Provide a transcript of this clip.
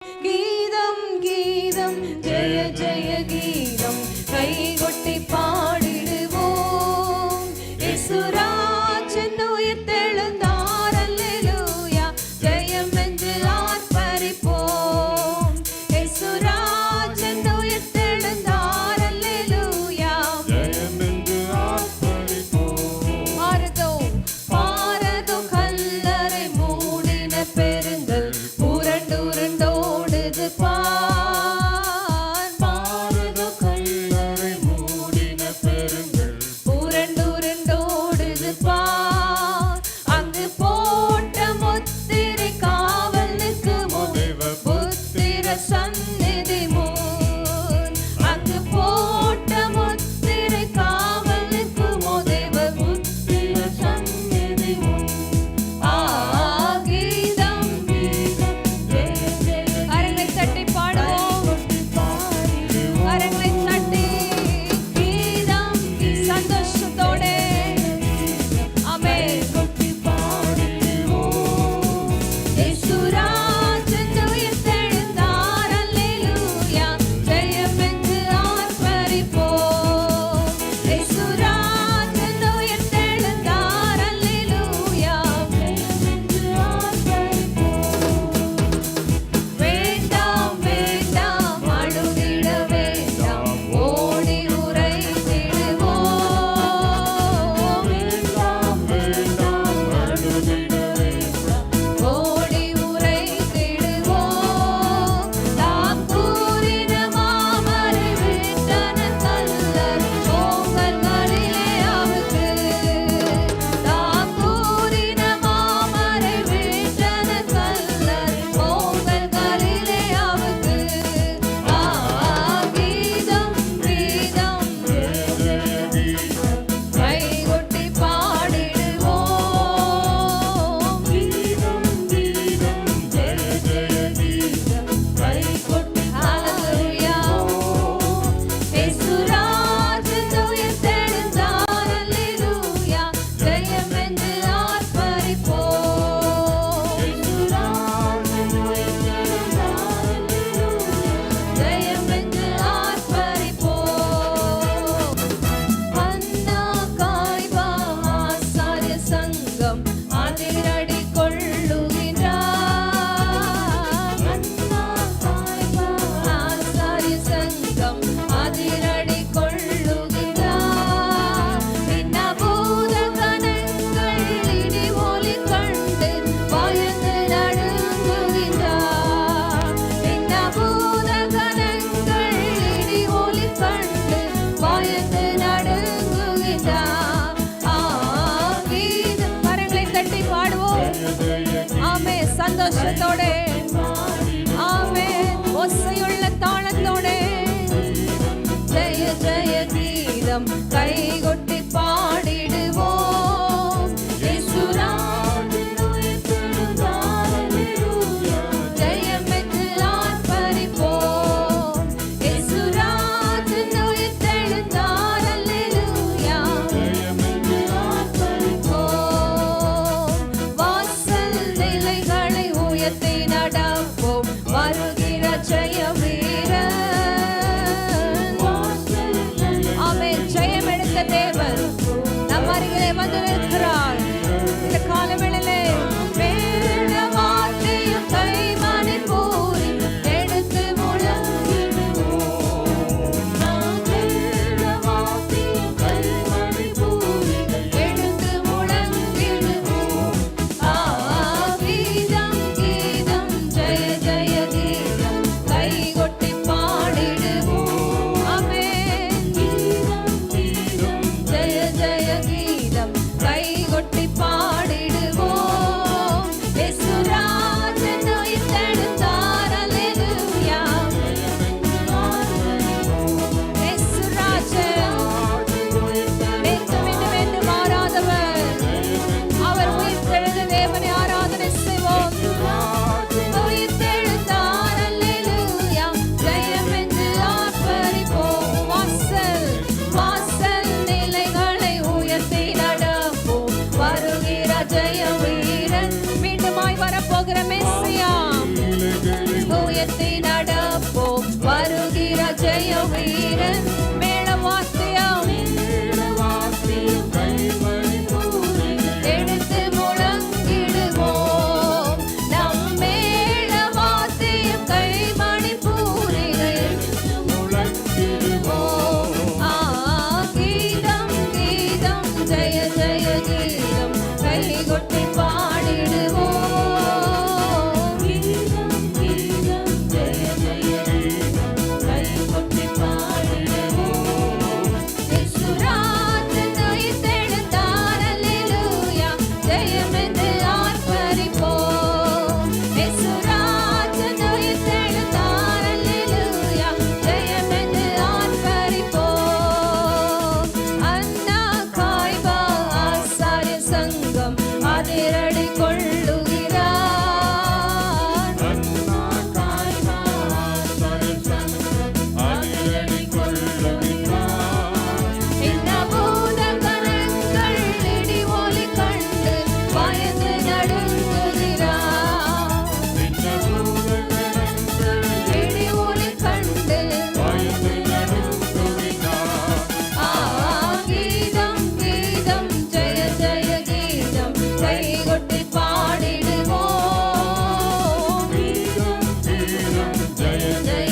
கீதம் கீதம் ஜெய ஜெய கீதம் கைகொட்டி பாடிடுவோம். இயேசுராஜன் உயிர்த்தெழுந்தார், அல்லேலூயா, ஜெயம் என்று ஆர்ப்பரிப்போம். இயேசுராஜன் உயிர்த்தெழுந்தார், அல்லேலூயா, ஜெயம் என்று ஆர்ப்பரிப்போம். பாரதோ பாரதோ கல்லறை மூடின பெருங்கல் புரண்டுருண்டோடுது பார். பாரத கல்லறை மூடின பெருங்கல் புரண்டுருண்டோடுது பார். அங்கு போட்ட முத்திரை காவலுக்கு முன், புத்திர சந்நிதி முன். அங்கு போட்ட முத்திரை காவலுக்கு முன், தேவ புத்திர சந்நிதி முன். கீதம் கீதம் ஜெய ஜெய கரங்களை தட்டி பாடுவோம். கரங்களை தட்டி கீதம் சந்தோஷத்தோட ஆமென் கொட்டி பாடிடுவோம். இயேசுராஜன் உயிர்த்தெழுந்தார், அல்லேலூயா, ஜெயம் என்று ஆர்ப்பரிப்போம். இயேசுராஜன் உயிர்த்தெழுந்தார், அல்லேலூயா, ஜெயம் என்று ஆர்ப்பரிப்போம். வேண்டாம் வேண்டாம் அழுதிட வேண்டாம், ஓடி உரைத்திடுவோம். வேண்டாம் வேண்டாம் அழுதிட வேண்டாம், ஓடி உரைத்திடுவோம். தாம் கூறின மாமரை விட்டன கல்லர் ஓங்கல்களிலே அவுக்கு. தாம் கூறின மாமரை விட்டன கல்லர் ஓங்கல்களிலே அவுக்கு. கீதம் கீதம் ஜெய ஜெய கீதம் கைகொட்டி பாடிடுவோம். கீதம் கீதம் ஜெய ஜெய கீதம் கைகொட்டி ஹல்லேலூயா. இயேசுராஜன் உயிர்த்தெழுந்தார், அல்லேலூயா, ஜெயம் என்று ஆர்ப்பரிப்போம். இயேசுராஜன் உயிர்த்தெழுந்தார், அல்லேலூயா, ஜெயம் என்று ஆர்ப்பரிப்போம். அன்னா காய்பா ஆசாரிய சங்கம் அதிரடி கொள்ளுகின்றார். அன்னா காய்பா ஆசாரிய சங்கம் அதிரடி கொள்ளுகின்றார். விண்ணபூத கணங்கள் இடி ஒலி கண்டு பயந்து நடுங்குகின்றார். விண்ணபூத கணங்கள் இடி ஒலி கண்டு பயந்து நடுங்குகின்றார். கீதம் கரங்களை தட்டி பாடுவோம். ஜெய ஜெய ஆமே சந்தோஷத்தோட ஆமே ஒசையுள்ள தாளத்தோட ஜெய ஜெய கீதம் கைகொட்டி பாடிடுவோம். இயேசுராஜன் உயிர்த்தெழுந்தார், அல்லேலூயா, ஜெயம் என்று ஆர்ப்பரிப்போம். இயேசுராஜன் உயிர்த்தெழுந்தார், அல்லேலூயா, ஜெயம் என்று ஆர்ப்பரிப்போம். வாசல் நிலைகளை உயர்த்தி நடப்போம், வருகிற ஜெய வீரன். ஆமென். ஜெயம் எடுத்த தேவன் நம் அருகிலே வந்து நிற்கிறார். இந்த காலவேளையிலே வேத வார்த்தையும் கைமணி பூரி எடுத்து முழங்கிடுவோம். நாம் வேத வார்த்தையும் கைமணி பூரி எடுத்து முழங்கிடுவோம். கீதம் கீதம் ஜெய ஜெய கீதம் கைகொட்டி பாடிடுவோம். ஜெய